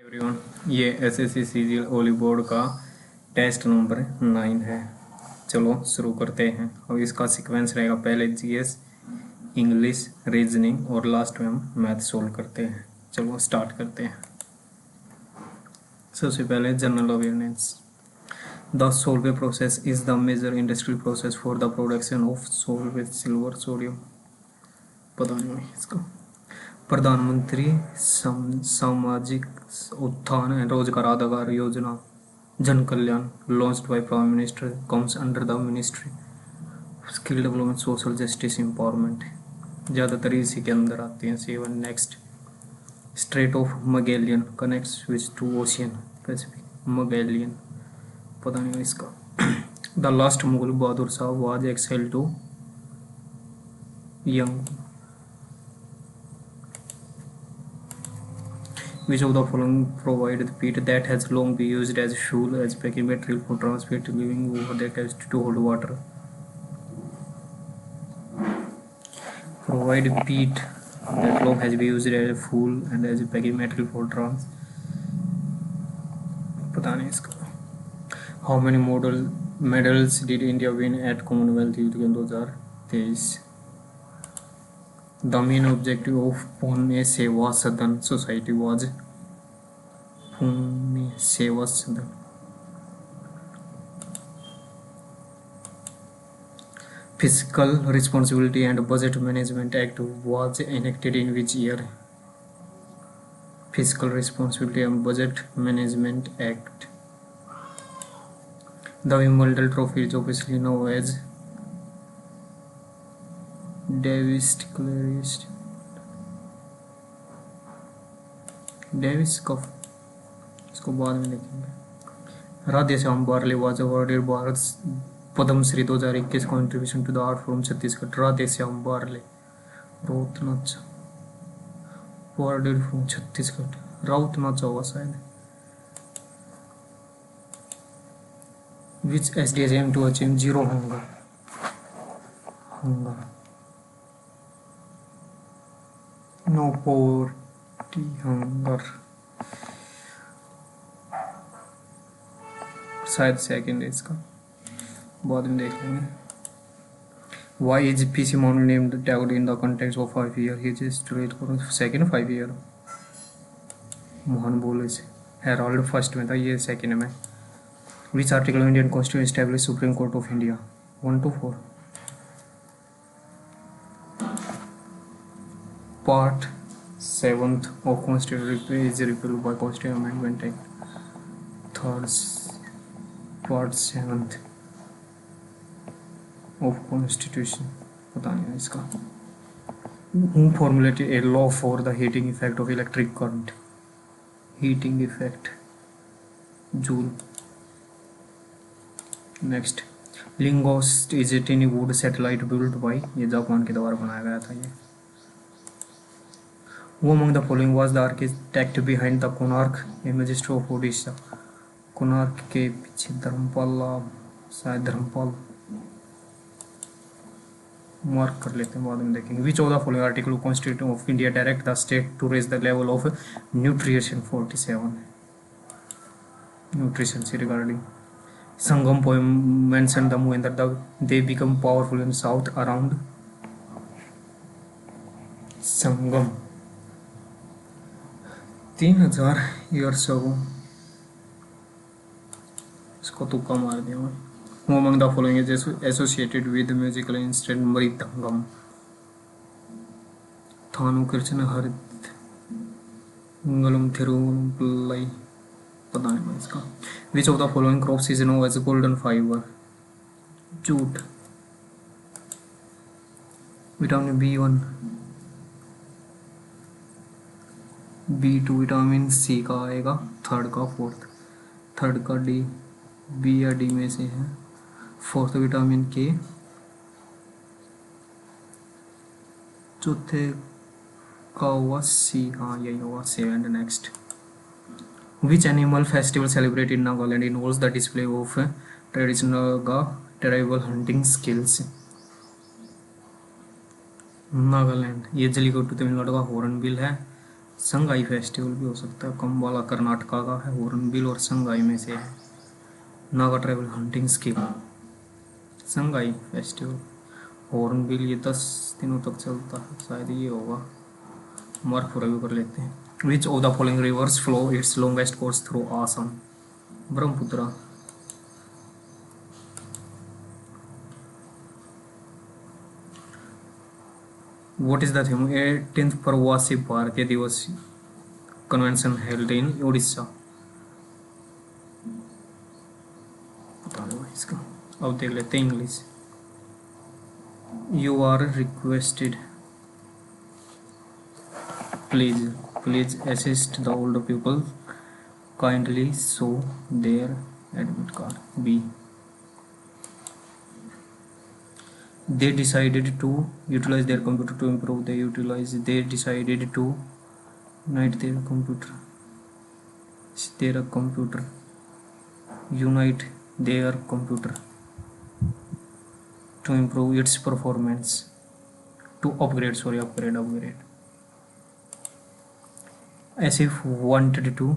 Everyone, ये SSC CGL ओली board का test number 9 है। चलो शुरू करते हैं। अब इसका सीक्वेंस रहेगा, पहले जीएस, इंग्लिश, रीजनिंग और लास्ट में हम मैथ सोल्व करते हैं। चलो स्टार्ट करते हैं। सबसे पहले general awareness. The Solvay process is the major industrial process for the production of sole with silver sodium. पता नहीं इसका। प्रधानमंत्री सामाजिक उत्थान एंड रोजगार आधार योजना जन कल्याण launched by prime minister comes under the ministry skill development social justice empowerment. ज़्यादातर इसी के अंदर आती हैं। Seven next, strait of Magellan connects which two ocean pacific. Magellan पता नहीं इसका। The last Mughal Bahadur Shah was exiled to young. Which of the following provide the peat that has long been used as fuel as packing material for transport living over the capacity to hold water? Provide peat that long has been used as fuel and as packing material for trans. पता नहीं इसका। How many medals did India win at Commonwealth Youth Games 2023? The main objective of Pune Seva Sadan Society was Pune Seva Sadan. Fiscal Responsibility and Budget Management Act was enacted in which year? Fiscal Responsibility and Budget Management Act. The Wimbledon Trophy is officially known as Davis Cup. इसको बाद में देखेंगे। Radheshyam Barle was awarded Bharat Padmashri 2021 contribution to the art from Chhattisgarh. Radheshyam Barle Raut Nacha awarded from Chhattisgarh. Raut Nacha होगा शायद। Which SDG aim to achieve zero hunger? No poverty, hunger शायद second है इसका, बाद में देख लेंगे। Why is PC Mountain named tagged in the context of 5 year? He is straight for second 5 year। Mohan बोले से हेराल्ड फर्स्ट में था, ये सेकंड में। Which article of Indian Constitution established Supreme Court of India? 1 to 4। Part 7th of Constitution is repealed by Constitutional Amendment Act. Third, Part 7th of Constitution पता नहीं इसका। Who formulated a law for the heating effect of electric current? Heating effect, Joule। Next, Lingos is a tiny wood satellite built by, ये Japan के द्वारा बनाया गया था ये। Who among the following was the architect behind the Konark Images of Odisha? Konark के पीछे धर्मपाल, शायद धर्मपाल। मार्क कर लेते हैं, बाद में देखेंगे। Which of the following article of Constitution of India direct the state to raise the level of nutrition? 47 nutrition से regarding। Sangam poem mentioned the moment that they become powerful in south around Sangam 3000 years ago। इसको तुक्का मार दिया मैं। Who among the following is associated with musical instrument mridangam? थानु Krishna हरित मंगलम थिरुवल्लुवरई पता नहीं इसका। Which of the following crops is known as golden fiber? Jute. Vitamin B1, B2, vitamin C का आएगा थर्ड का फोर्थ। थर्ड का D, B या D में से है। फोर्थ विटामिन K, चौथे का हुआ C, हाँ यही होगा seventh. Next, Which animal festival celebrated in Nagaland involves the display of traditional Naga tribal hunting skills? Nagaland, ये जलीकट्टू तमिलनाडु का हॉर्नबिल है। संगाई फेस्टिवल भी हो सकता है, कम्बाला कर्नाटका का है, हॉर्नबिल और संगाई में से है। Naga tribal hunting skill, Sangai festival, hornbill, ये 10 दिनों तक चलता है, शायद ये होगा। मार्क पूरा भी कर लेते हैं। विच of the following rivers flow it's longest course through Assam? Brahmaputra. What is the theme? 18th प्रवासी भारतीय दिवस कन्वेंशन हेल्ड इन उड़ीसा। पता नहीं भाई इसका, अब देख लेते हैं English. You are requested, please assist the old people, kindly show their admit card. B, they decided to utilize their computer to improve they decided to unite their computer unite their computer to improve its performance, to upgrade as if wanted to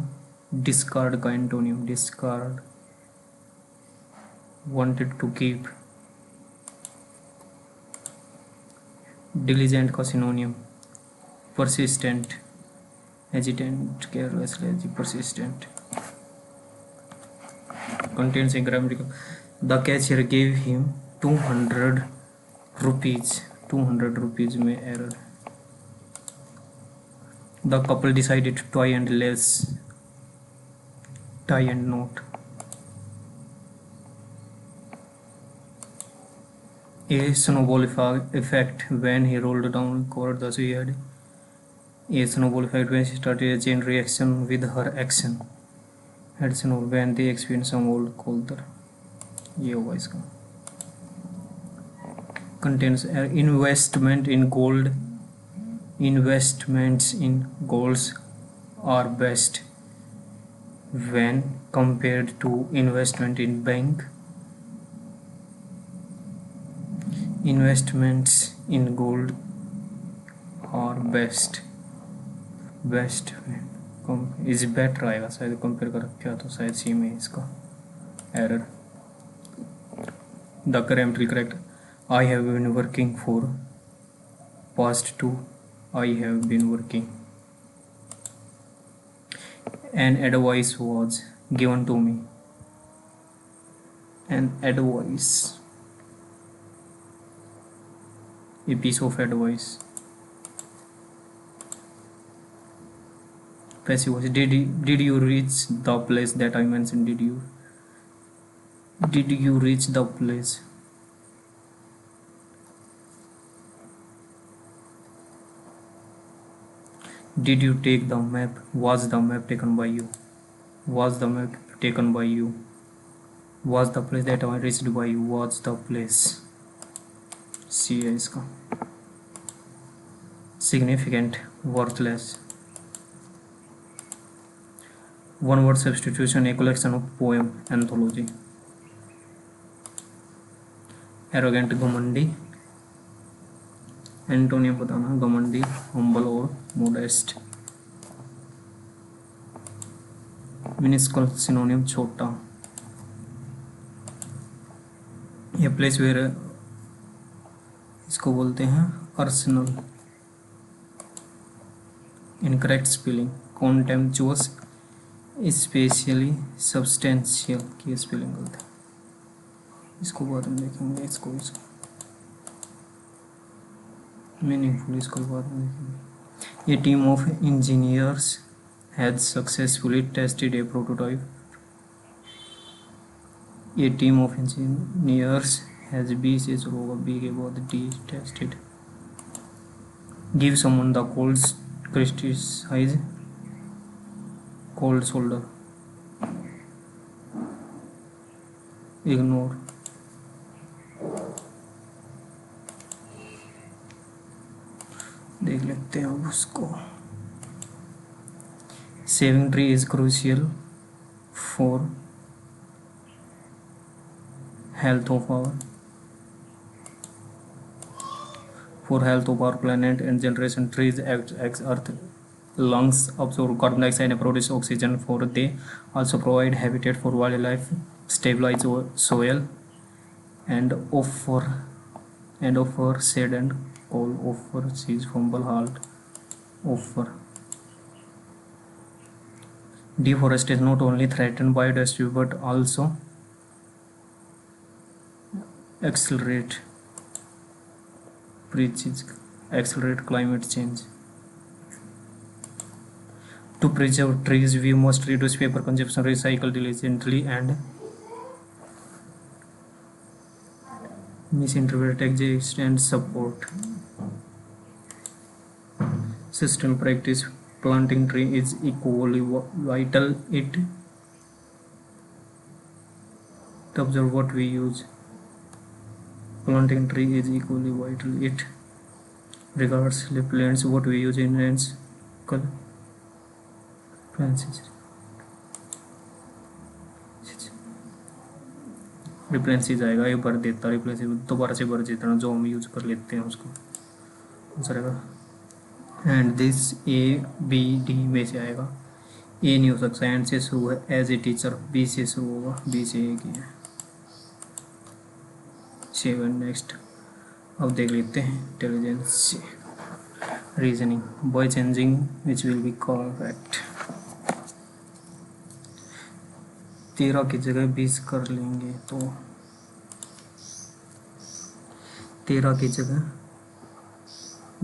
discard का antonym, discard, wanted to keep, diligent का synonym, persistent, hesitant, careless, lazy, persistent. Contains a grammatical. The cashier gave him 200 rupees. 200 rupees में error. The couple decided to tie and lace, tie and knot. A snowball effect when he rolled down covered the she had. A snowball effect when she started a chain reaction with her action. Had snow when they experienced some old colder. ये होगा इसका. Contains investment in gold. Investments in golds are best when compared to investment in bank. Investments in gold are best is better आएगा शायद, compare कर रखा तो शायद सी में इसका error. The grammatical correct. I have been working for past 2. I have been working. An advice was given to me. An advice, a piece of advice. Passive voice. Did you reach the place that I mentioned? Did you reach the place? Did you take the map? Was the map taken by you? Was the map taken by you? Was the place that I reached by you? Was the place? सी है इसका. Significant, worthless. One word substitution, a collection of poem, anthology. Arrogant, घमंडी. Antonym बताना, घमंडी, humble और modest. Minuscule synonym, छोटा. A place where, इसको बोलते हैं arsenal. Incorrect spelling. Contemptuous, especially substantial की स्पेलिंग गलत है, इसको बाद में देखेंगे. इसको मीनिंगफुल, इसको बाद में देखेंगे. A team of engineers has successfully tested a prototype. A team of engineers has B से शुरू होगा, बी के बाद D, tested. Give someone the cold, criticise, cold shoulder. Ignore. देख लेते हैं अब उसको. Saving tree is crucial for health of our planet and generation. Trees act as earth lungs absorb carbon dioxide and produce oxygen. For they also provide habitat for wildlife, stabilize soil, and offer shade and cool. Offer sees fumble halt. Offer deforestation not only threaten biodiversity but also accelerate accelerate climate change. To preserve trees, we must reduce paper consumption, recycle diligently, and misinterpret, exist, and support system practice. Planting tree is equally vital. It observe what we use. Planting tree is equally vital. It regards plants what we use in ants. रिप्लेंसी जाएगा, ये भर देता रिप्लेंसी दोबारा से भर देता जो हम यूज कर लेते हैं उसको सरेगा। And this A B D में से आएगा, ए नहीं हो सकता, एंड से शुरू है, एज ए टीचर बी से शुरू होगा, बी से एक ही है। 7 नेक्स्ट अब देख लेते हैं intelligence reasoning by changing which will be correct. 13 की जगह 20 कर लेंगे तो 13 की जगह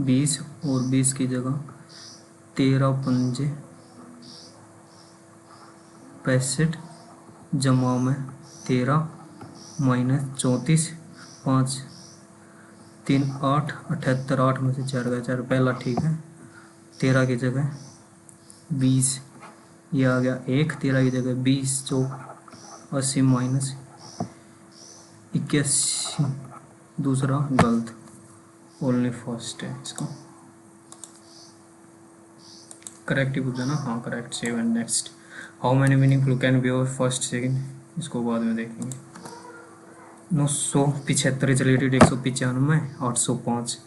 20 और 20 की जगह 13 पंजे 65 जमा में 13 माइनस 34 5 3 8 78 8 में से 4 गया 4 पहला ठीक है। 13 की जगह 20 ये आ गया 1, 13 की जगह 20 जो 80 माइनस 81 दूसरा गलत, ओनली फर्स्ट है इसको करेक्ट ही पूछा ना, हाँ correct. 7 next how many meaningful can be first second, इसको बाद में देखेंगे। 975 इज रिलेटेड 195 805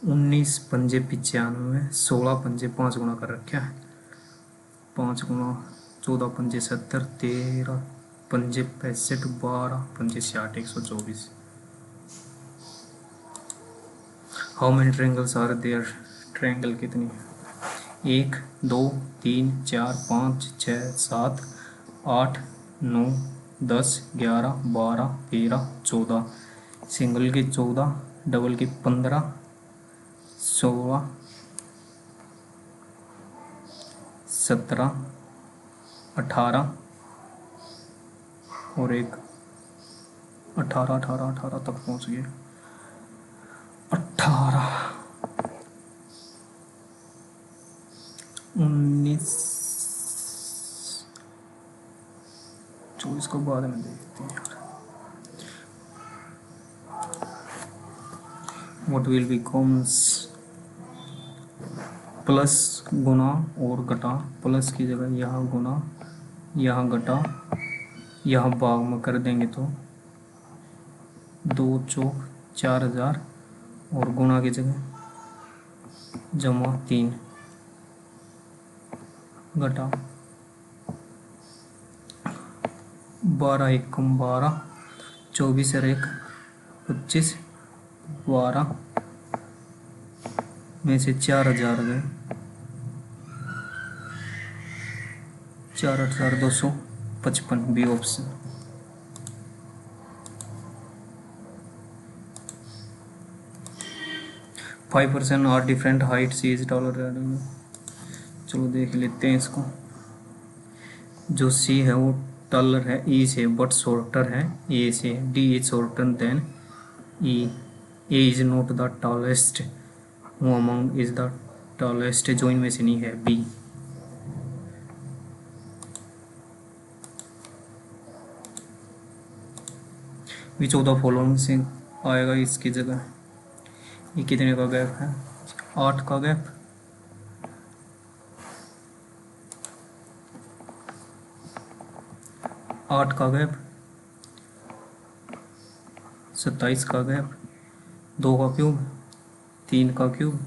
19 पंजे 95 16 पंजे 5 गुना कर रखा है 5 गुना 14 पंजे 70 13 पंजे 65 12 पंजे 66 124। How many triangles are there, triangle कितनी, 1 2 3 4 5 6 7 8 9 10 11 12 13 14, सिंगल की 14, डबल की 15 16 17 18 और एक 18 तक पहुंच गए। 18 19 24 को बाद में देखते हैं यार। व्हाट विल बिकम्स, प्लस गुना और घटा, प्लस की जगह यहाँ गुना यहाँ घटा यहाँ भाग में कर देंगे तो 2 चौक 4000 और गुना की जगह जमा 3 घटा 12 1 कम 12 24 और 1 25 12 में से 4000 गए 4,255 B option. $5 are different height, C is taller. चलो देख लेते हैं इसको। जो सी है वो टॉलर है ई से बट शॉर्टर है ए से, D is shorter than E, A is not the tallest, who among is the tallest, जो इनमें से नहीं है B. Which of the following से आएगा इसकी जगह, ये कितने का गैप है, 8 का गैप, 8 का गैप, 27 का गैप, 2 का क्यूब, 3 का क्यूब,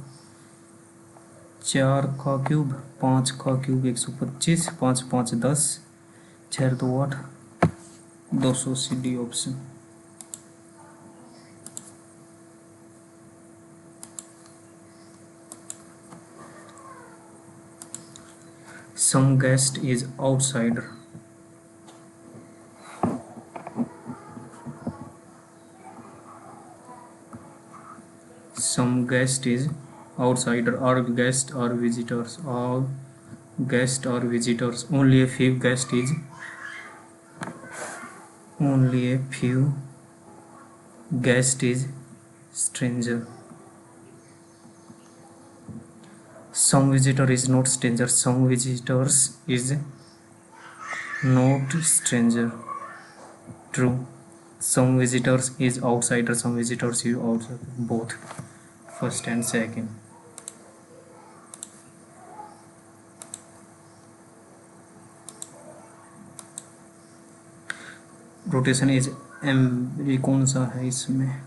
4 का क्यूब 5 का cube 125, 5 5 10, 6 2 8, 280 D option. Some guest is outsider. Some guest is outsider. All guests are visitors. All guests are visitors. Only a few guest is. Only a few guest is stranger. Some visitor is not stranger. Some visitors is not stranger. True. Some visitors is outsider. Some visitors is outsider. Both. First and second. Rotation is M, ये कौन सा है इसमें,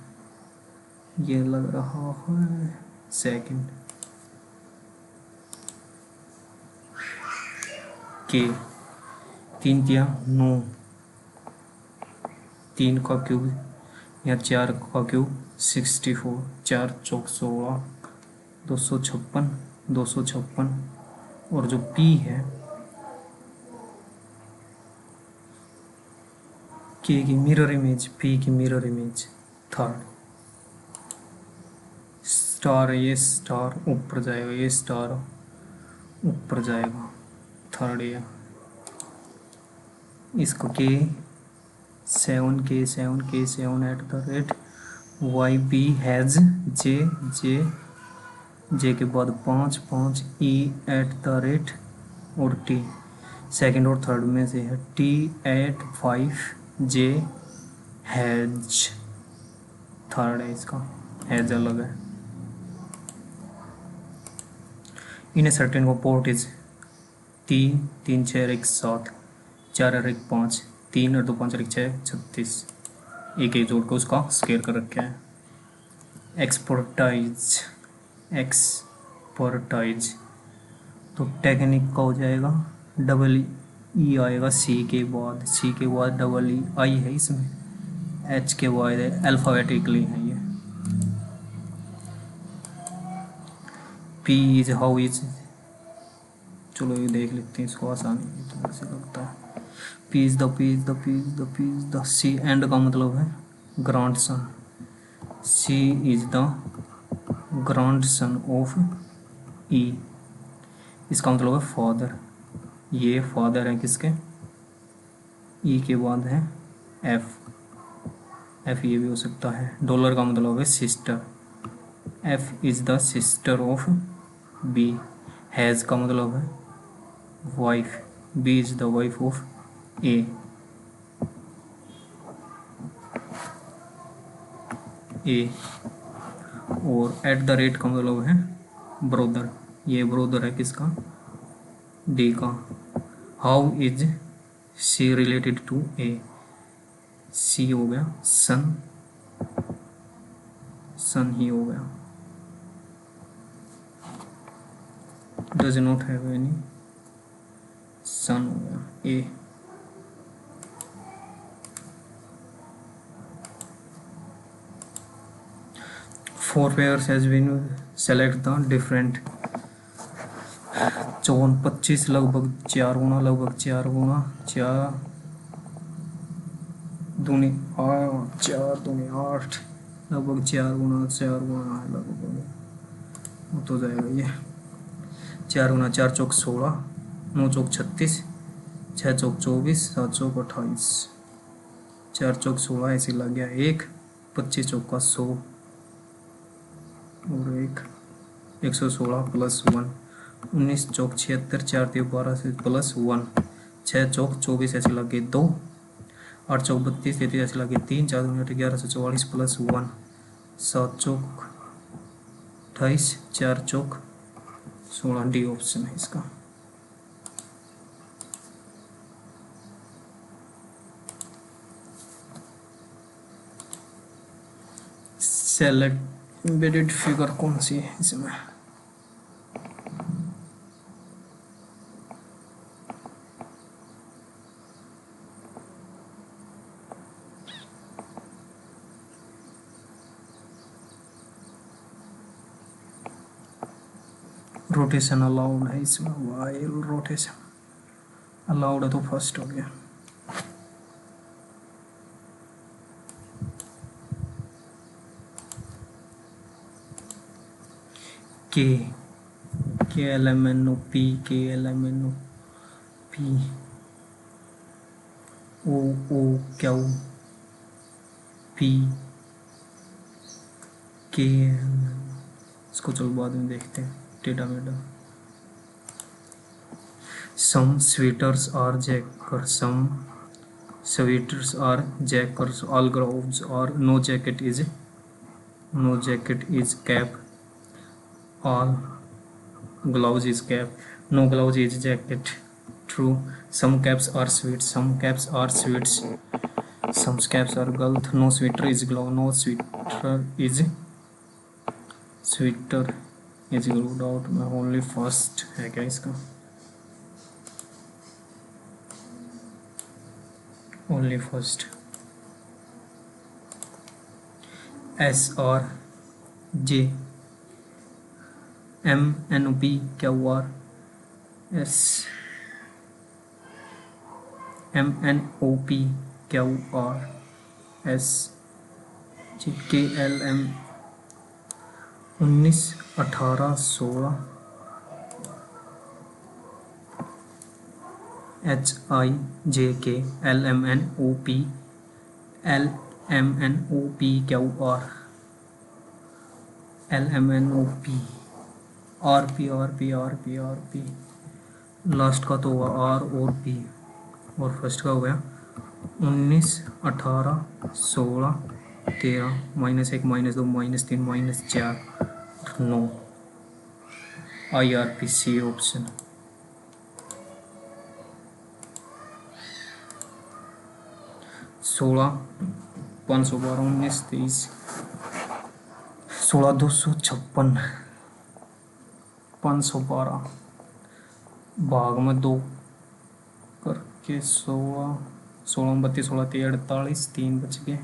ये लग रहा है second. के 3 किया 9, 3 का क्यूब या 4 का क्यूब 64, 4 चौक 16, 256, 256। और जो पी है के की मिरर इमेज, पी की मिरर इमेज थर्ड। स्टार, ये स्टार ऊपर जाएगा, ये स्टार ऊपर जाएगा, थर्ड ये। इसको के 7 के 7 के 7 at the rate Y B has J J J के बाद 5 5 ई एट द रेट और टी सेकंड और थर्ड में से है T at 5 J has, third है इसका, हैज अलग है। In a certain port is 3 3 6 1 7, 4 और 1 5, 3 और 2 5 और 1 6 36, एक जोड़ को उसका स्केयर कर रखा है। एक्सपर्टाइज, एक्सपर्टाइज तो टेक्निक का हो जाएगा, डबल ई आएगा सी के बाद, सी के बाद डबल ई आई है इसमें, एच के बाद अल्फ़ाबेटिकली है ये। पी इज हाउ इज, चलो ये देख लेते हैं इसको, आसानी तो ऐसे लगता है। P is the, P is the, P is the, P is the, C and का मतलब है grandson, C is the grandson of E, इसका मतलब है फादर, ये फादर है किसके, ई के बाद है एफ, एफ ये भी हो सकता है। डॉलर का मतलब है sister, F is the sister of B. Hash का मतलब है wife, B is the wife of A. A और एट द रेट का मतलब है ब्रोदर, ये ब्रोदर है किसका, डी का। How is C related to A, C हो गया सन, सन ही हो गया। Does not have any son हो गया A. Four pairs has been select the different, 54 25 लगभग 4 गुना, लगभग 4 गुना 4 दूनी 8, 4 दूनी 8, लगभग 4 गुना 4 गुना है, लगभग वो तो जाएगा ये 4 गुना 4 चौक 16, 9 चौक 36, 6 चौक 24, 7 चौक 28, 4 चौक 16 ऐसे लग गया 1, 25 चौक का 100 और 116 प्लस 1, 19 चौक 76, 4 3 12 से प्लस 1, 6 चौक 24 ऐसे लगे 2, 8 चौक 32 33 ऐसे लगे 3, 4 दूनी 11 से 44 प्लस 1, 7 चौक 28, 4 चौक 16, डी ऑप्शन है इसका। सेलेक्ट एम्बेडेड फिगर कौन सी है इसमें, रोटेशन अलाउड है इसमें, वाइल रोटेशन अलाउड है तो फर्स्ट हो गया। के KLMNO P KLMNO P O Q P K, इसको चलो बाद में देखते हैं टेढ़ा मेढ़ा। Some sweaters are jackers, some sweaters are jackers, all gloves are no jacket is cap, all gloves is cap, no gloves is jacket. True, some caps are sweets, some caps are sweets, some caps are gulf, no sweater is glove, no sweater is glued out में only first है क्या इसका, only first। S और J MNOP QR S MNOP QR S KLM 19 18 16 HIJK LMNOP QR LMNOP RP last का तो हुआ R और P और फर्स्ट का हो गया 19 18 16 13 -1 -2 -3 -4 9 IRPC ऑप्शन। 16 512 19 23 16 256 512 भाग में 2 करके 16 16 32 16 48 3 बच गए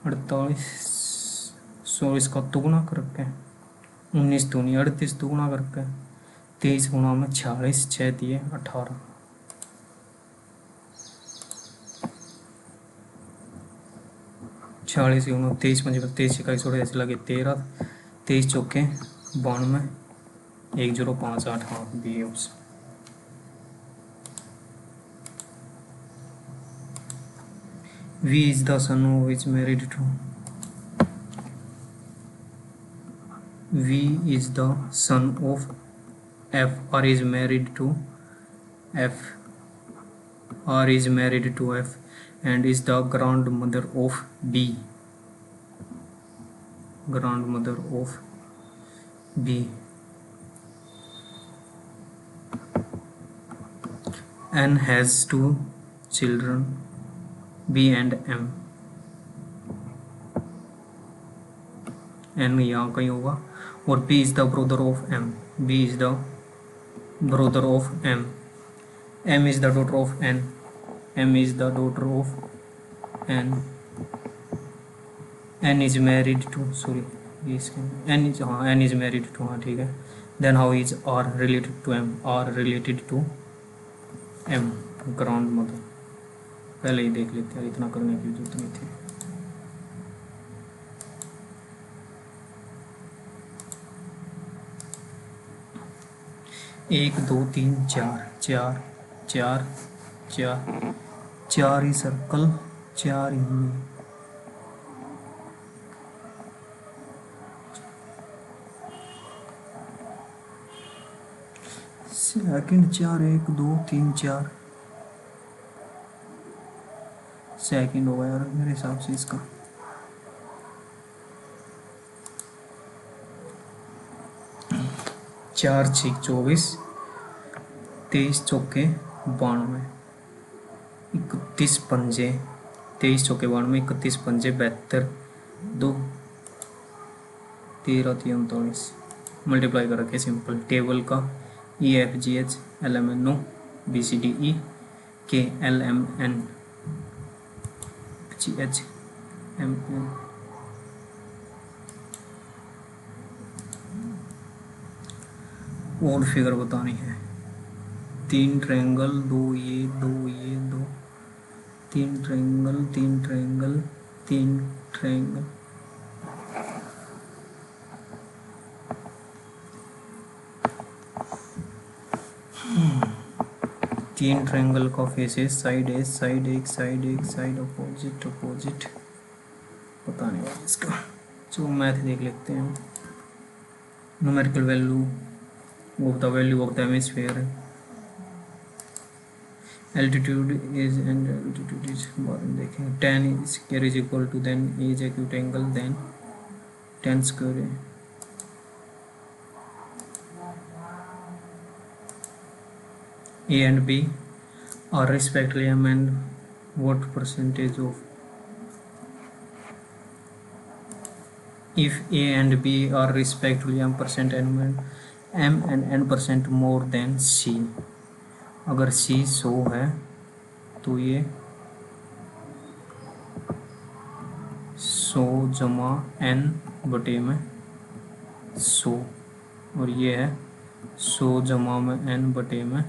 48 16 इसका दुगुना करके 19 दूनी 38 दुगुना करके 23 गुणा में 46 6 दिए 18 46 गुणा 23 5 23 21 28 लगे 13 23 चौके 92 1058 हाँ B option. V is the son of is married to V is the son of F or is married to F or is married to F and is the grandmother of B, grandmother of B। N has 2 children B and M, N यहाँ कहीं होगा और B is the brother of M, B is the brother of M, M is the daughter of N, M is the daughter of N, N is married to sorry N is हाँ N is married to हाँ ठीक है। Then how is R related to M, R related to M grandmother, पहले ही देख लेते हैं इतना करने की जरूरत नहीं थी। एक 2 3 4 4 4 4 4 ही सर्कल 4 ही सेकंड 4 1 2 3 4 सेकंड होगा यार मेरे हिसाब से इसका। 4 6 24 23 चौके 92 31 पंजे 23 चौके 92 31 पंजे 72 2 13 39 मल्टीप्लाई कर रखे सिंपल टेबल का EFGH LMNO BCDE KLMN GHMN और फिगर बतानी है। 3 ट्रायंगल, 2 ये 2 ये 2, 3 ट्रायंगल 3 ट्रायंगल 3 ट्रायंगल। तीन ट्रायंगल का फेसेस, साइड है, साइड एक, साइड एक, साइड अपोजिट अपोजिट, पता नहीं भाई इसका। चलो मैथ देख लेते हैं। Numerical value of the value of the hemisphere, altitude is and altitude is बाद में देखेंगे। tan square is equal to then A is acute angle then tan square है। A and B are respectively m and what percentage of, if A and B are respectively m% and m and n% more than C, अगर C 100 है तो ये 100 जमा n बटे में 100, और ये है 100 जमा में n बटे में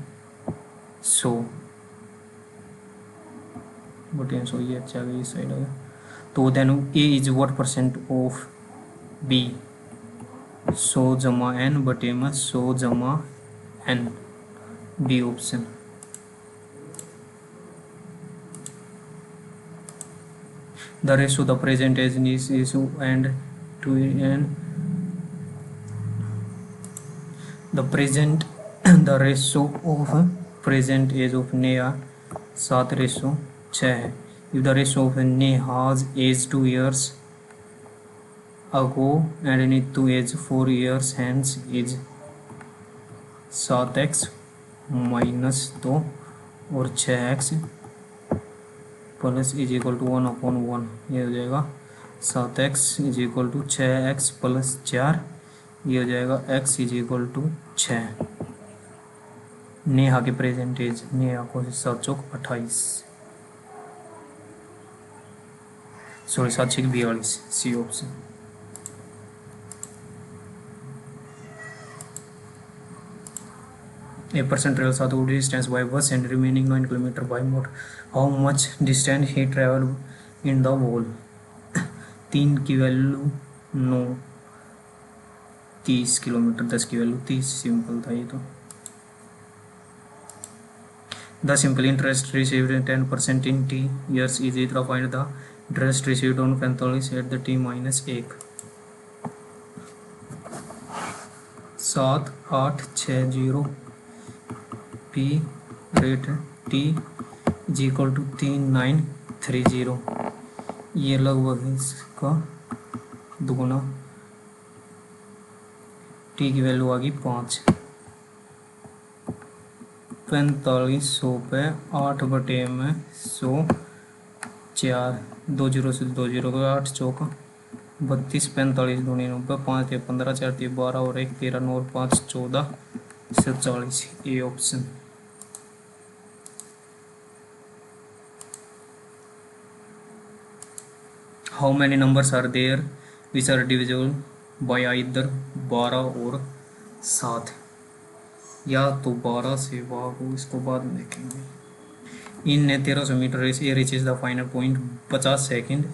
100 बटे 100, ये अच्छा गया इस साइड आ गया। तो then A is what percent of B, 100 जमा n बटे में 100 जमा n, B option. The ratio the present age is and to and the present the ratio of present age of Neha 7:6 है। If the ratio of Neha's age 2 years ago and Nitu age 4 years hence is 7x minus 2 और 6x plus is equal to 1/1, ये हो जाएगा 7x is equal to 6x plus 4, ये हो जाएगा x is equal to 6। Neha के percentage, Neha को 7 चौक 28, sorry 7 6 42, C option. A person travels south distance by bus and remaining 9 km by motor. How much distance he traveled in the whole? 3 की value 9, 30 kilometre, 10 की value 30, simple था ये तो। The simple interest received 10% in T years is equal to find the interest received on 45 at the T minus 1। 7860 P rate T is equal to 3930, ये लगभग इसका दुगुना, T की वैल्यू आ गई 5। 4500 पे 8 बटे में 100, 4 2 जीरो से 2 जीरो का 8 चौका 32, 45 दूनी 90, 5 15, 4 12 और 1 13, 9 और 5 14 से 40, A option. How many numbers are there which are divisible by either 12 और 7, या तो 12 से भागो, इसको बाद में देखेंगे। In 1300 metre race A reaches the final point 50 second,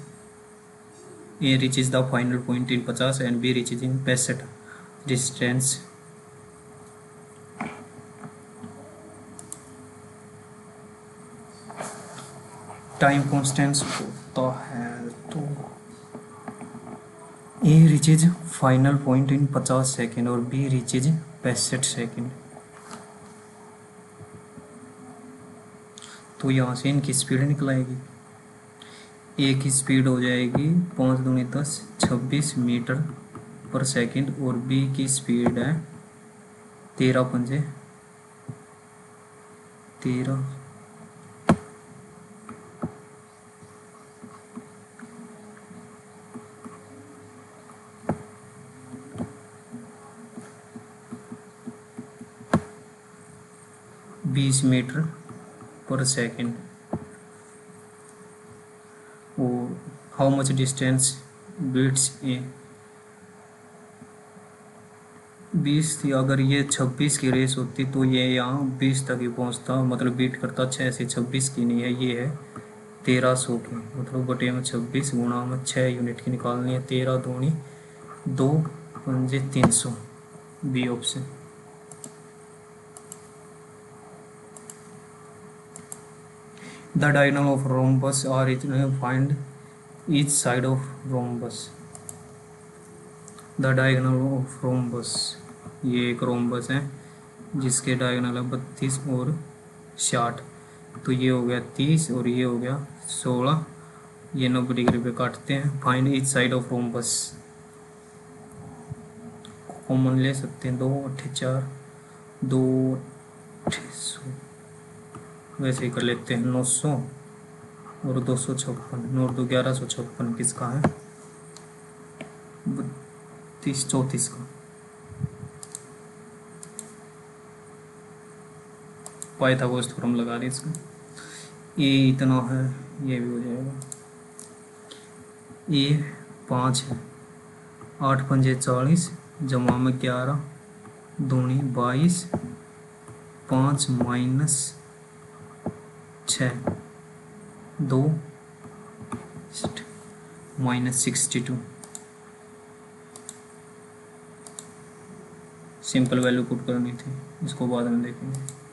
A reaches the final point in 50 and B reaches in 65 distance. Time constant होता है तो A reaches final point in 50 second और बी रीचेज 65 सेकेंड। तो यहाँ से इनकी speed निकल आएगी। ए की स्पीड हो जाएगी 5 दूनी 10 26 मीटर पर सेकेंड, और बी की स्पीड है 13 पंजे 13, 20 मीटर पर सेकेंड। और हाउ मच डिस्टेंस बीट्स ए, 20 थी, अगर ये 26 की रेस होती तो ये यहाँ 20 तक ही पहुँचता, मतलब बीट करता। 6 से 26 की नहीं है, ये है 1300 की, मतलब बटे में 26 गुणा में 6 यूनिट की निकालनी है। 13 दूनी 2 पंजे 300, B option. The diagonal of rhombus are find each side of rhombus. The diagonal of rhombus, ये एक रोम्बस है जिसके डायगोनल है 32 और 60, तो ये हो गया 30 और ये हो गया 16, ये 90 डिग्री पे काटते हैं। Find each side of rhombus, common ले सकते हैं, 2 8 4 2 800, वैसे ही कर लेते हैं 900 और 256, 9 2 1156 किसका है, 32 34 का। पाइथागोरस थ्योरम लगा रही इसका, ये इतना है, ये भी हो जाएगा। ये 5 है, 8 पंजे 40 जमा में 11 दूनी 22, 5 minus 6 2 minus 62। Simple value put करनी थी, इसको बाद में देखेंगे।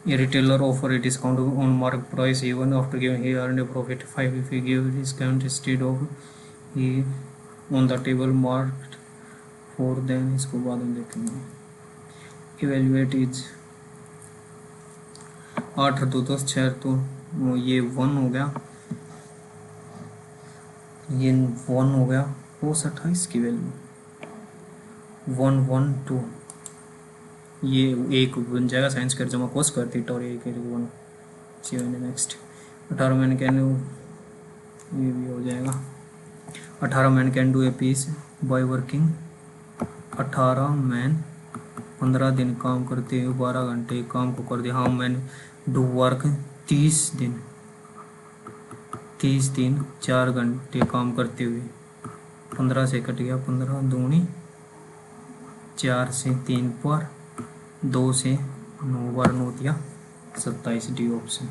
A retailer offer a discount on market price even after giving he earned a profit 5 if he gave discount instead of he on the table marked for, then इसको बाद में देखेंगे। Evaluate is 8 2 10 6 तो ये 1 हो गया, ये 1 हो गया, कोस 28 की वैल्यू 1 1 2, ये एक बन जाएगा साइंस कर जमा कोस कर थीटा और एक 1 नेक्स्ट। 18 मैन कैन, ये भी हो जाएगा। 18 man can do a piece by working, 18 man 15 दिन काम करते हुए 12 घंटे काम को कर दिया। हाँ मैन डू वर्क 30 दिन 4 घंटे काम करते हुए, 15 से कट गया 15 दूनी 4 से 3 पर 2 से 9 बार 9 दिया 27, D option.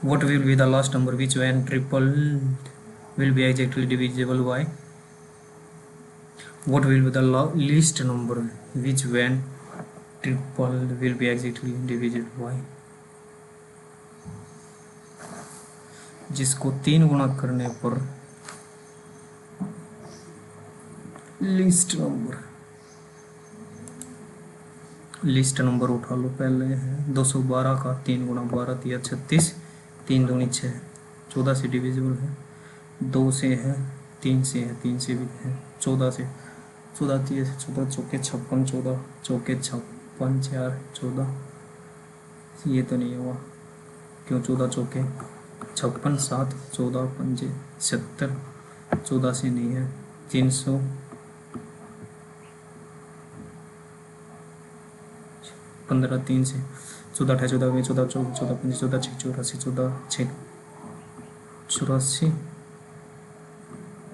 What will be the last number which when tripled will be exactly divisible by? What will be the least number which when tripled will be exactly divisible by? जिसको 3 गुणा करने पर लीस्ट नंबर उठा लो पहले है 212 का 3 गुणा 12 दिया 36, 3 दूनी 6, 14 से डिविजिबल है, 2 से है, 3 से है, 3 से भी है, 14 से 14 3 से 14 चौके 56, 14 चौके 56 4 14, ये तो नहीं हुआ क्यों, 14 चौके 56 7 14 पंजे 70, 14 से नहीं है, 300 15 3 से 14 18 14 20 14 14 14 15 14 6 84 14 6 84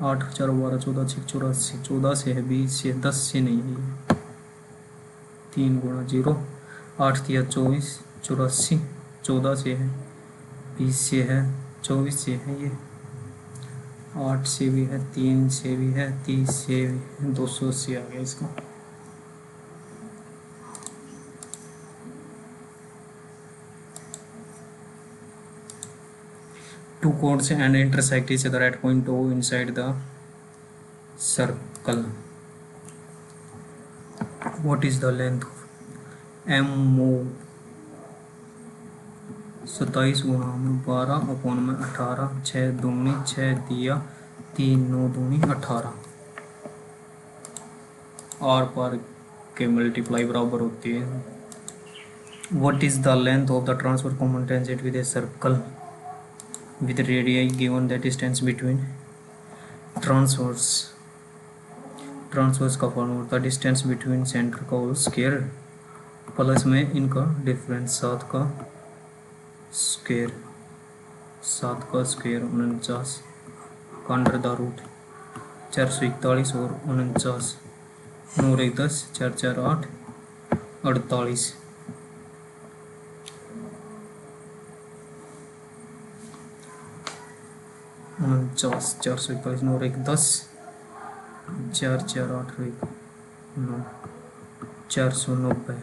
8 4 12 14 6 84, 14 से है, 20 से 10 से नहीं है, 3 गुणा 0 8 दिया 24 84, 14 से है, 20 से है, 24 से है, ये 8 से भी है, 3 से भी है, 30 से भी है, 280 आ गया इसका। Two chords and intersect each other at point O inside the circle. What is the length of MO? 27 गुणा में 12 अपॉन में 18, 6 दूनी 6 दिया 3 9 दूनी 18, आर पार के मल्टीप्लाई बराबर होती है। What is the length of the transfer common tangent with a circle with radii given the distance between transverse का फॉर्मूला होता है डिस्टेंस बिटवीन सेंटर का होल स्क्वायर प्लस में इनका डिफरेंस 7 का स्क्वायर 49 का अंडर द रूट 441 और 49, 9 और 1 10, 4 4 8, 48, 49, 441, 9 और 1 10, 4 4 8 1 9, 490,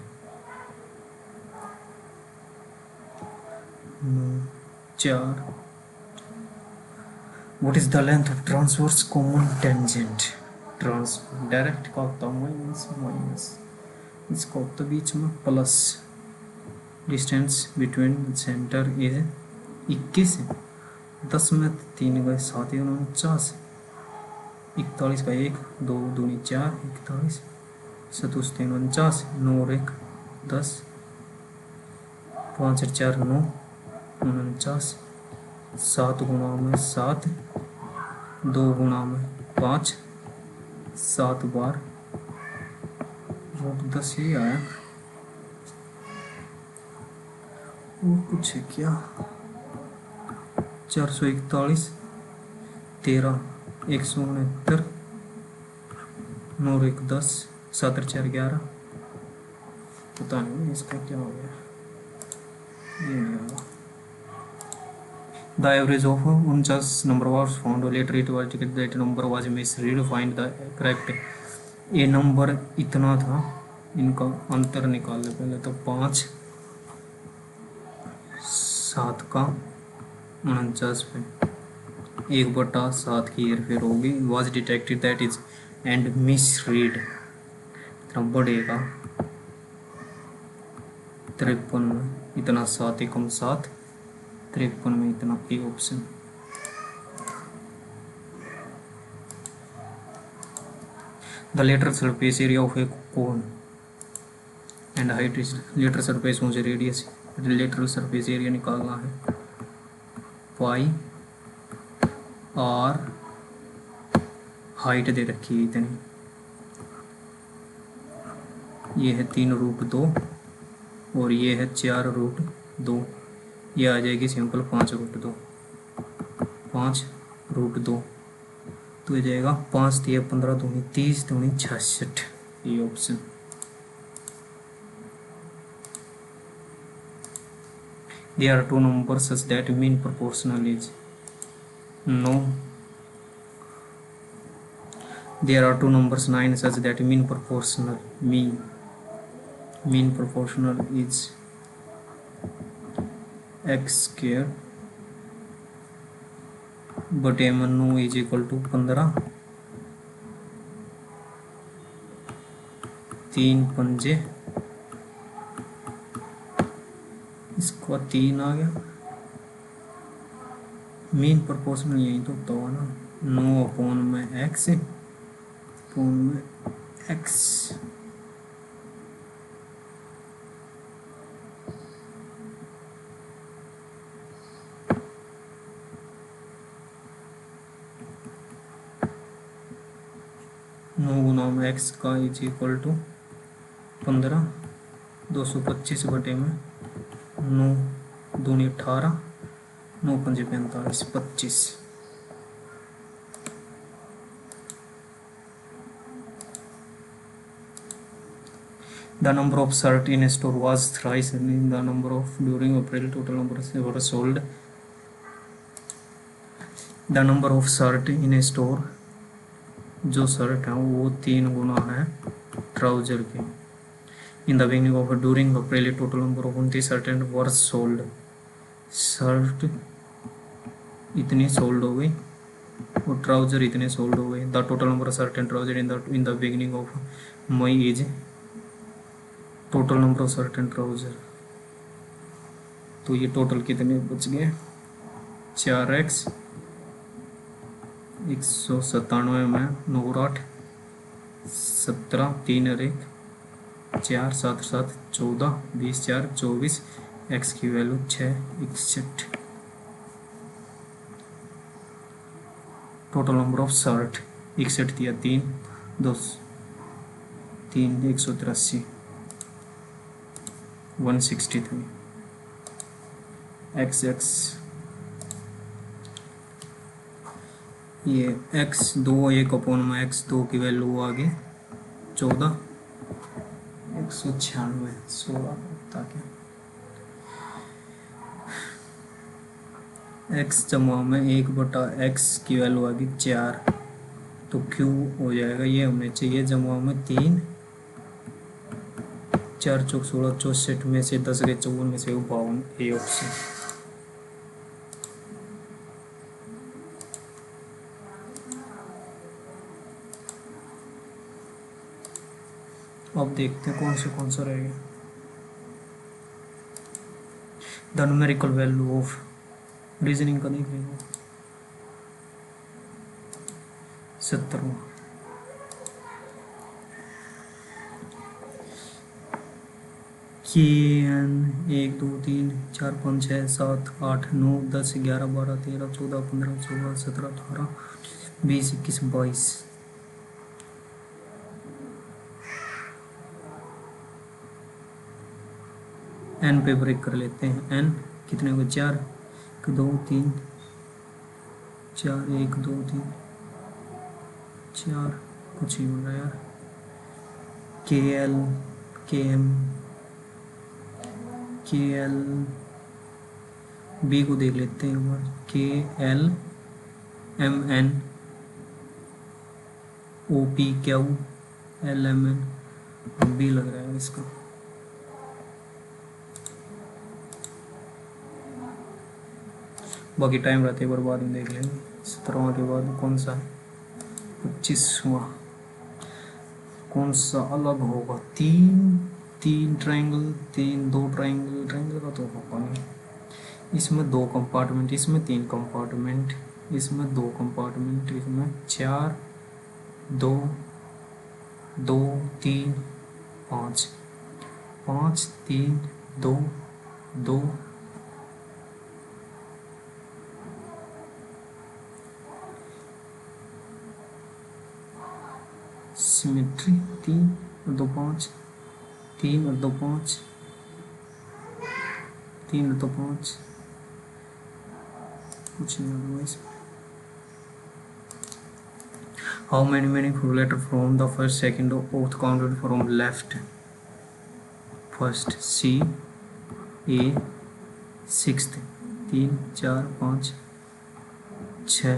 9 4. What is the length of transverse common tangent? Direct का होता माइनस माइनस, इसका होता बीच में plus, distance between centre is 21 है, 10 में 3 गए 7 49, 41 का 1 2 दूनी 4 41, 7 3 49, 9 और 1 10, 5 और 4 9 49, 7 गुणा में 7, 2 गुणा में 5, 7 बार √10 ही आया। और कुछ है क्या? 441, 13, 169, 9 और 1 10, 7 और 4 11, पता नहीं इसका क्या हो गया, ये नहीं आया। The average of 49 number was found. Later it was detected that number was misread. Find the correct. ये नंबर इतना था, इनका अंतर निकालने पहले तो 5 7 का 49 पे 1/7 की हेरफेर होगी। was detected that is and misread इतना बढ़ेगा 53 में इतना 7 एकम 7, 53 में इतना, A option. The lateral surface area of a cone and height is lateral surface मुझे रेडियस lateral surface area निकालना है, पाई और हाइट दे रखी है इतनी, ये है 3√2 और ये है 4√2, ये आ जाएगी सिंपल 5√2, 5√2 तो ये जाएगा 5 3 15 दूनी 30 दूनी 66, ये option. There are two numbers such that mean proportional is no. There are two numbers 9 such that mean proportional mean proportional is x square बटे में 9 इज इक्वल टू 15, 3 पंजे, इसको 3 आ गया, मीन प्रोपोर्शनल यही तो होता हुआ ना, 9 अपॉन में x अपॉन में x, नौ गुना में x का इज इक्वल टू 15, 225 बटे में 9 दूनी 18, 9 पंजे 45, 25। The number of shirt in a store was thrice in the number of during April. Total number were sold. The number of shirt in a store, जो shirt है वो 3 गुना है ट्राउजर के। In the beginning of during April total number of 29 shirt and were sold, shirt इतनी sold हो गई और ट्राउजर इतने सोल्ड हो गए। The total number of shirt and trouser in the beginning of May is total number of shirt and trouser, तो ये total कितने बच गए, 4x 197 में 9 और 8 17, 3 और 1 4 7 7 14, 20 4 24, x की value 6 61। Total number of shirt 61 दिया, 3 2 3 183 163 x x ये x2 1 अपॉन में x2 की वैल्यू आगे 14 196 16 ताकि x जमा में 1/x की वैल्यू आगे 4 तो q हो जाएगा ये हमें चाहिए जमा में 3 4 चौक 16 64 में से 10 गए 54 में से 52 ए ऑप्शन। अब देखते हैं कौन सा रहेगा। The numerical value of reasoning का देख लेंगे 70वां के एन 1 2 3 4 5 6 7 8 9 10 11 12 13 14 15 16 17 18 20 21 22 एन पे ब्रेक कर लेते हैं। एन कितने को 4 2 3 4 1 2 3 4 कुछ ही हो रहा यार। के एल के एम के एल बी को देख लेते हैं एक बार। K L M N O P Q L M N B लग रहा है इसका। बाकी टाइम रहते बार बाद में देख लेंगे। 17वां के बाद कौन सा है 25वां कौन सा अलग होगा। तीन ट्रायंगल 2 ट्रायंगल का तो होगा नहीं। इसमें 2 कंपार्टमेंट इसमें 3 कंपार्टमेंट इसमें 2 कंपार्टमेंट इसमें 4 2 2 3 5 5 3 2 2 सिमेट्री 3 और 2 5 3 और 2 5 3 और 2 5 कुछ नहीं होगा इसमें। How many meaningful letter from the first second oath counted from left? First C A 6th 3 4 5 6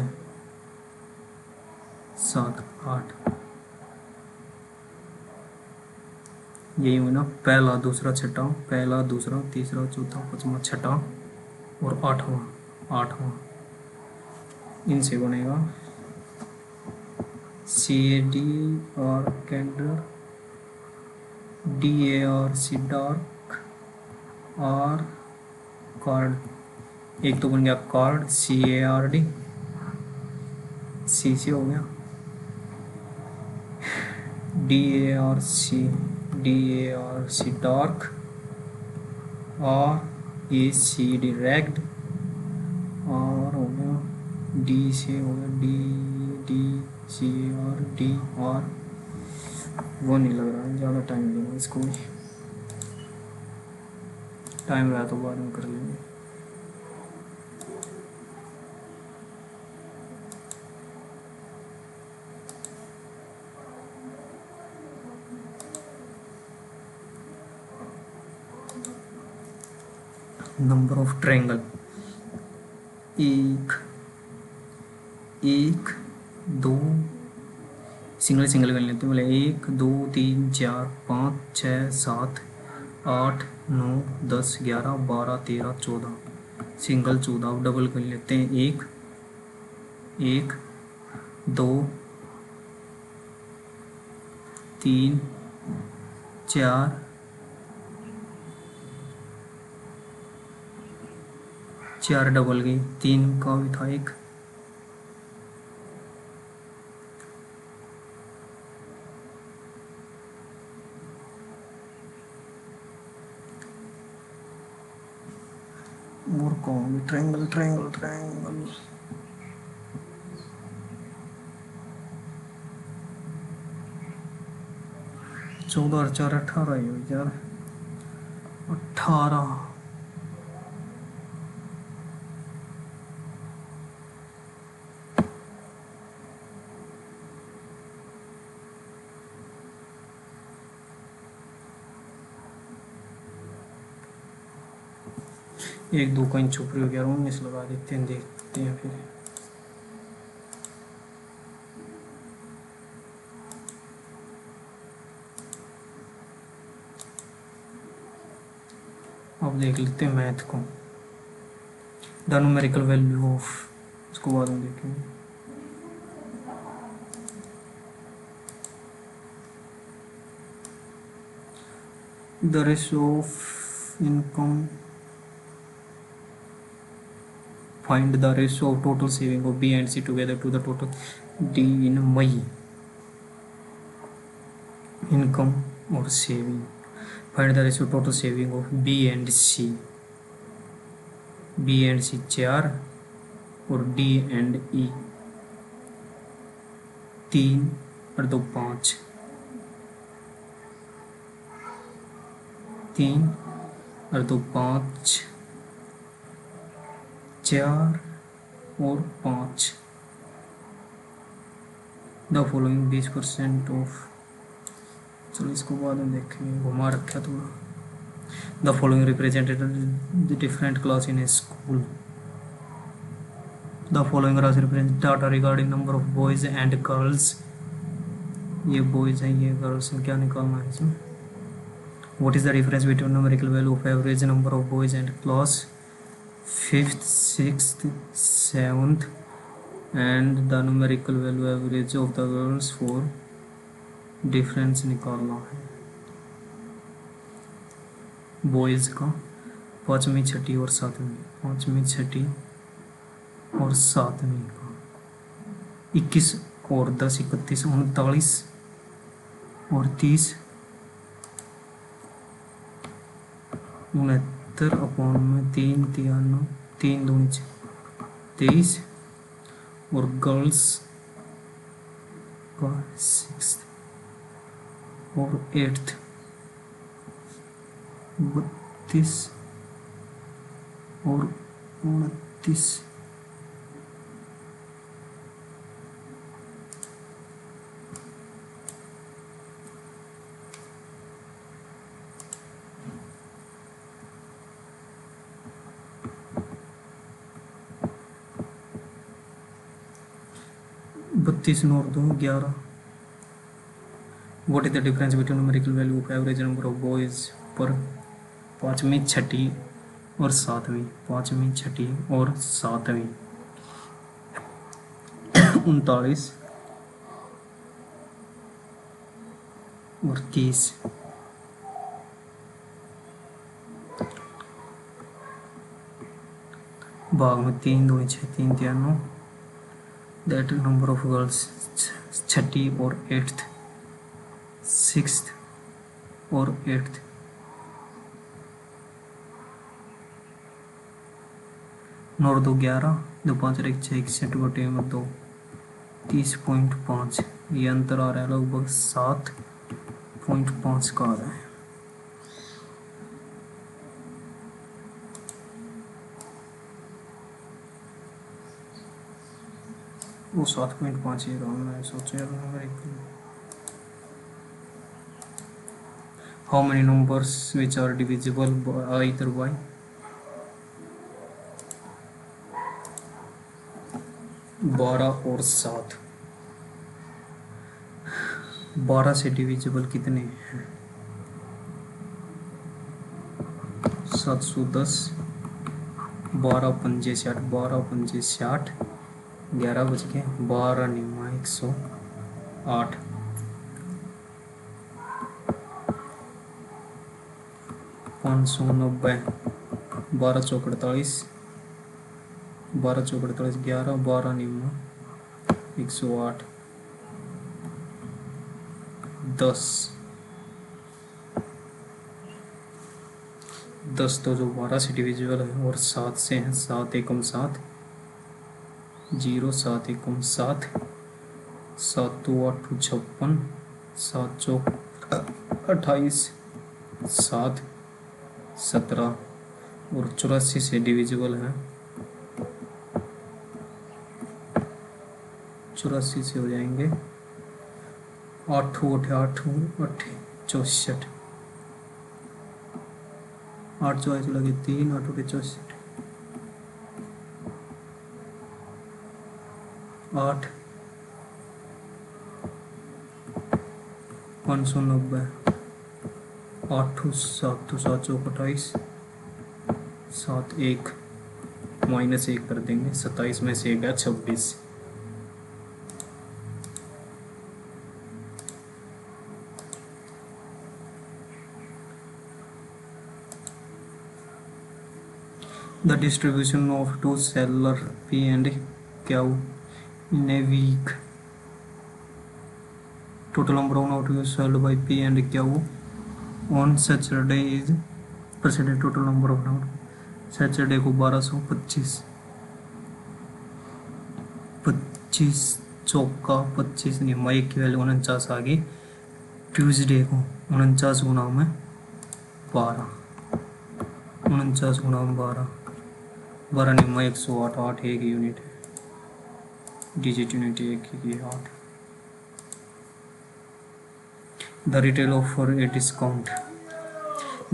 7 8 यही हुआ ना। पहला दूसरा छठा पहला दूसरा तीसरा चौथा पांचवा छठा और आठवां इनसे बनेगा सी ए डी आर कैंडर D A R C dark R card. एक तो बन गया card C A R D C से हो गया D A R C dark R A C direct और हो गया डी से हो गया D D C R D R. वो नहीं लग रहा है ज़्यादा टाइम लेंगे इसको भी। टाइम रहा तो बाद में कर लेंगे। नंबर ऑफ ट्रायंगल 1 1 2 सिंगल कर लेते हैं बोले 1 2 3 4 5 6 7 8 9 10 11 12 13 14 सिंगल 14। अब डबल कर लेते हैं 1 1 2 3 4 4 डबल गई 3 का भी था एक और कौन ट्रायंगल 14 और 4 18 ही हो यार 18 18 एक दो कहीं छुप रही हो गया, 19 लगा देते हैं, देखते हैं फिर। अब देख लेते हैं मैथ को, द न्यूमेरिकल वैल्यू ऑफ, इसको बाद में देखेंगे। The ratio of income, find the ratio of total saving of B and C together to the total D in May income or saving. Find the ratio of total saving of B and C. B and C 4 और D and E 3 और 2 5, 3 और 2 5, 4 और 5। The following 20% of, चलो इसको बाद में देखेंगे, घुमा रखा थोड़ा। The following represented the different class in A school. The following class represent data regarding number of boys and girls. ये बॉयज हैं, ये गर्ल्स हैं, क्या निकालना है इसमें। What is the difference between numerical value of average number of boys and class 5th, 6th, 7th and the numerical value average of the girls for difference निकालना है बॉयज़ का 5वीं, 6ठी और 7वीं, 5वीं, 6ठी और 7वीं का 21 और 10, 31, 39 और 30, 69 अपॉन में 3, 3 दूनी 23 और गर्ल्स का 6th और 8th 32 और 29। बत्तीस और 2 11। What is the difference between numerical value of average number of boys पर 5वीं, 6ठी और 7वीं, 5वीं, 6ठी और 7वीं 39 और 30। भाग में 3 2 6 3 3 9। दैट नंबर ऑफ गर्ल्स 6ठी और 8th, 6th और 8th। 9 और 2 11, 2 5 और 1 6, 61/2 30.5। ये अंतर आ रहा है लगभग 7.5 का आ रहा है। वो 7.5 ही रहा, मैं सोचा how many numbers which are divisible either by 12 और 7। 12 से डिविजिबल कितने हैं? 710, 12 पंजे 60, 12 पंजे 60, 11 बज के 12 निमा 108। 590, 12 चौक 48, 12 चौक 48, 11, 12 निमा 108, 10 10 तो जो 12 से डिविजिबल है और 7 से हैं, 7 एकम 7, 0 7 एकम 7, 7 2 8 56, 7 चौक 28, 7 17 और 84 से डिविजिबल है, 84 से हो जाएंगे 8 8 8 8 64, 8 चौवालीस लगे 3, 8 64, 8 590 8 7 7 चौक 28 7 1 -1 कर देंगे 27 में से 1 है 26। The distribution of two seller P and Q in a week. Total number of notes sold by P and Q on Saturday is percentage total number of notes Saturday को 1225 25 चौका 25 नहीं मई की वैल्यू 49 आ गई। ट्यूसडे को 49 गुना में 12 49 गुना में 12 12 नहीं मैं 108 8 एक यूनिट है डिजिट यूनिट एक की 8। The retailer offer a discount.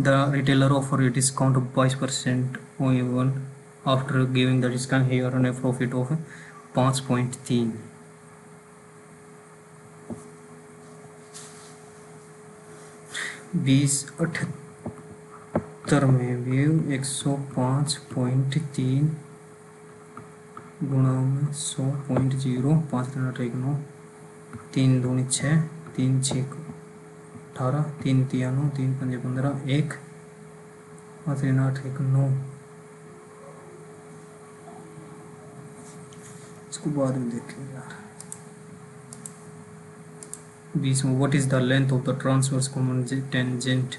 The retailer offer a discount of 22% on even after giving the discount he earn a profit of 5.3। 2078 में भी 105.3 गुणा में 100.0 5 1 9 3 2 6 3 6 18 3 3 9 3 5 15 1 5 8 1 9। इसको बाद में देखेंगे यार। 20 में what is the length of the transverse common tangent.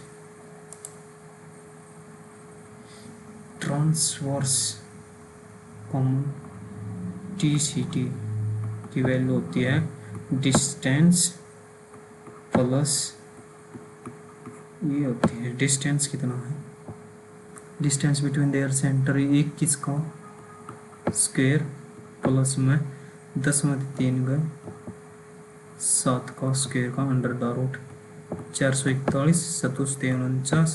Transverse common TCT की वैल्यू होती है डिस्टेंस प्लस ये होती है डिस्टेंस कितना है डिस्टेंस बिटवीन देयर सेंटर 21 का स्क्वायर प्लस में 10 में 3 गए 7 का स्क्वायर का अंडर द रूट 441 7 49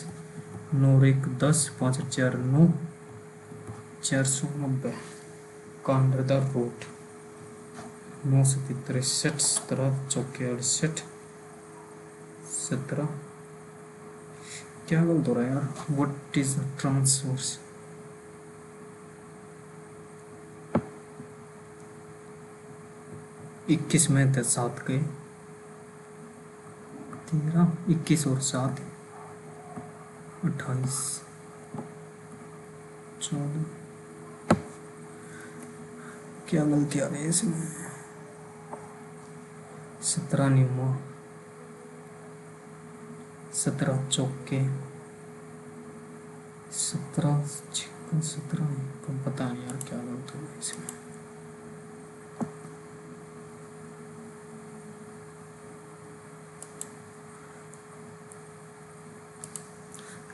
9 1 10 5 4 9 490 का अंडर द रूट 9 73 17 64 17 क्या गलत हो रहा है यार। व्हाट इज ट्रांसवर्स 21 में थे 7 के 13 21 और 7 28 14 क्या गलती आ रही है इसमें 17 निम्मा 17 चौके 17 छक्का 17 को पता नहीं यार क्या गलत होगा इसमें।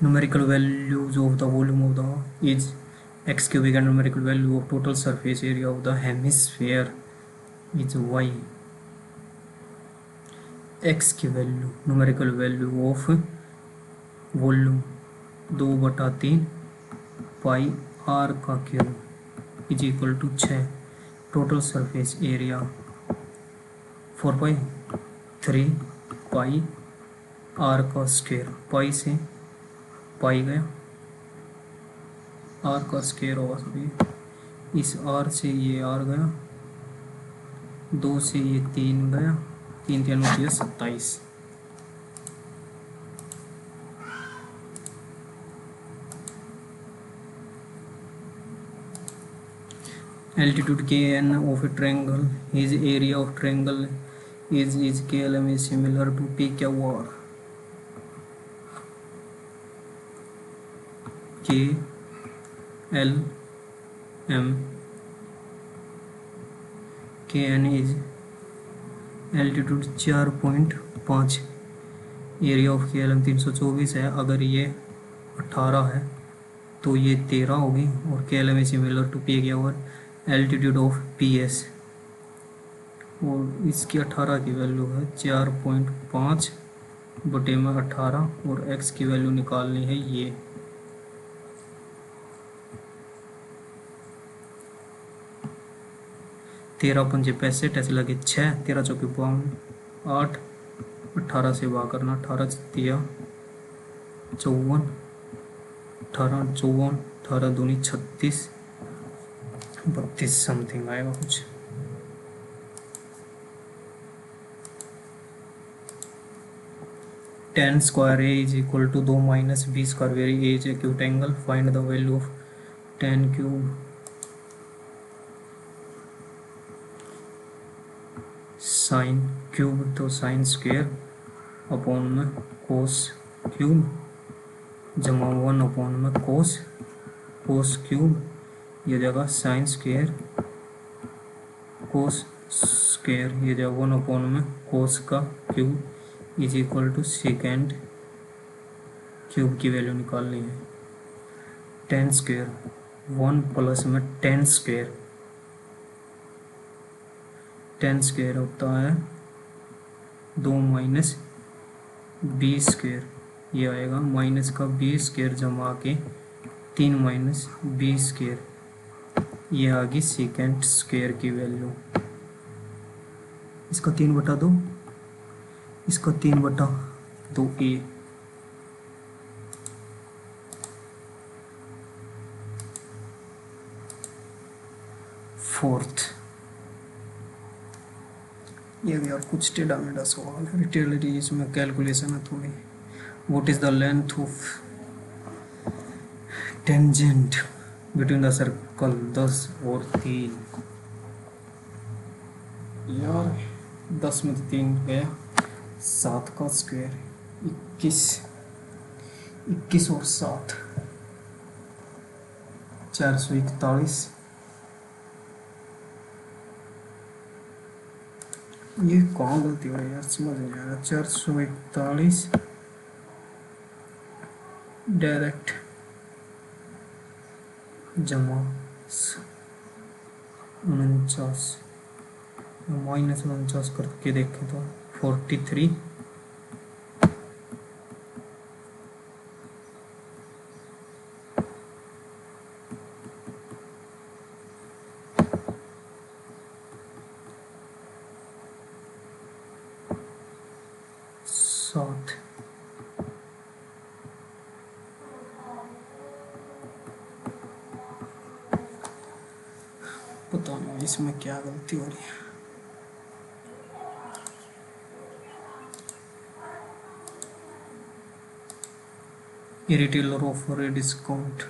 Numerical values of the volume of the is x cubic and numerical value of total surface area of the hemisphere is y। x की value numerical value of volume 2/3 pi R का cube is equal to 6 total surface area 4/3 pi R का square pi से pi गया are का square होगा सभी इस are से ये आर गया 2 से ये 3 गया 3 3 होती है 27। Altitude Kn of a triangle, his area of triangle is KLM is similar to PQR। KLM Kn is altitude 4.5 area of KLM 324 है। अगर ये 18 है तो ये 13 होगी और KLM is similar to PQR altitude of PS और इसकी 18 की वैल्यू है 4.5 बटे में 18 और x की वैल्यू निकालनी है ये 13 पंजे 65 ऐसे लगे 6, 13 चौके 52, 8, 18 से भाग करना, 18 दिया 54, 18 54, 18 दूनी 36, 32 समथिंग आएगा कुछ। tan square a is equal to 2 minus b square where a is acute angle. Find the value of tan cube sin cube, तो sin square अपॉन में cos cube जमा 1 अपॉन में cos cube, ये जगह sin square cos square, ये जगह 1 upon में cos का cube is equal to second cube की वैल्यू निकालनी है। tan स्क्वायर 1 प्लस में tan स्क्वायर होता है 2 माइनस बी स्क्वायर, ये आएगा माइनस का बी स्क्वायर जमा के 3 माइनस बी स्क्वायर, ये आ गई सेकेंड स्क्वायर की वैल्यू। इसका 3/2, इसका 3/2 ए। फोर्थ, ये भी यार कुछ टेढ़ा मेढ़ा सवाल है, रिटेलरी इसमें कैलकुलेशन है थोड़ी। What is the length of tangent between the circle 10 और 3? यार 10 में 3 गया, 7 का स्क्वायर 21 और 7 441। ये कहाँ गलती हो रही है यार, समझ नहीं आ रहा। 441 डायरेक्ट जमा 49 माइनस 49 करके देखें तो 43, पता नहीं इसमें क्या गलती हो रही है। रिटेलर ऑफर ए डिस्काउंट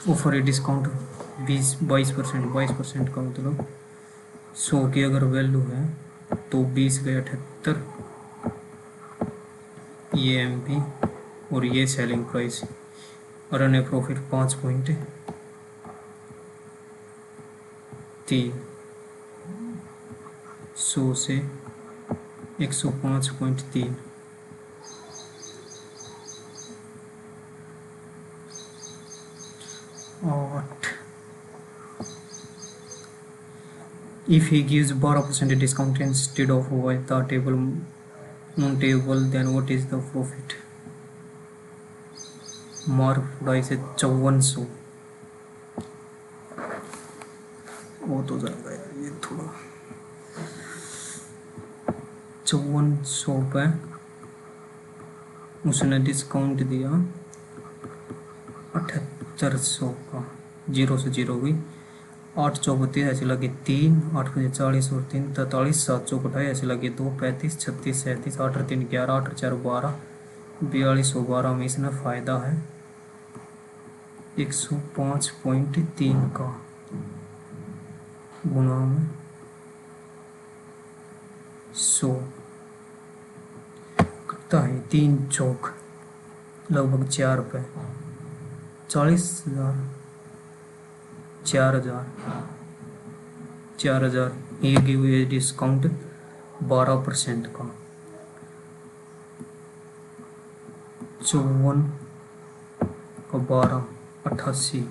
22% का मतलब 100 की अगर वैल्यू है तो 20 गए 78, ये एमपी और ये सेलिंग प्राइस, और अन्य प्रॉफिट 5.3, 100 से 105.3। If he gives 12% discount instead of the table on table, then what is the profit? Mark price है 5400। वो तो जाएगा यार, ये थोड़ा 5400 पे उसने डिस्काउंट दिया 7800 का, 0 से 0 हुई 8 चौक 32 ऐसे लगे 3, 8 5 40 और 3 43, 7 चौक 28 ऐसे लगे 2 35 36 37 8 और 3 11 8 और 4 12 42 और 12 में इसने फायदा है 105.3 का गुना में 100 करता है 3 चौक लगभग 4 रुपये 40,000 4,000 ये गिव हुई डिस्काउंट 12% का 54 का 12 88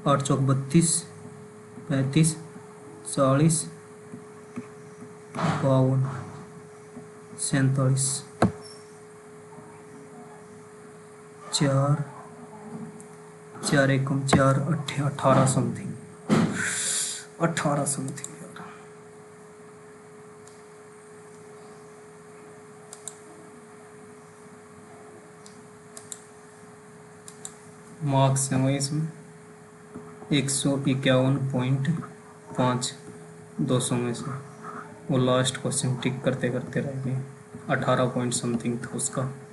8 चौक 32 35 40 52 47 4 4 एकम 4 18 समथिंग 18 समथिंग। मार्क्स हैं वही इसमें 151.5 200 में से। वो लास्ट क्वेश्चन टिक करते करते रह गए, 18 पॉइंट समथिंग था उसका।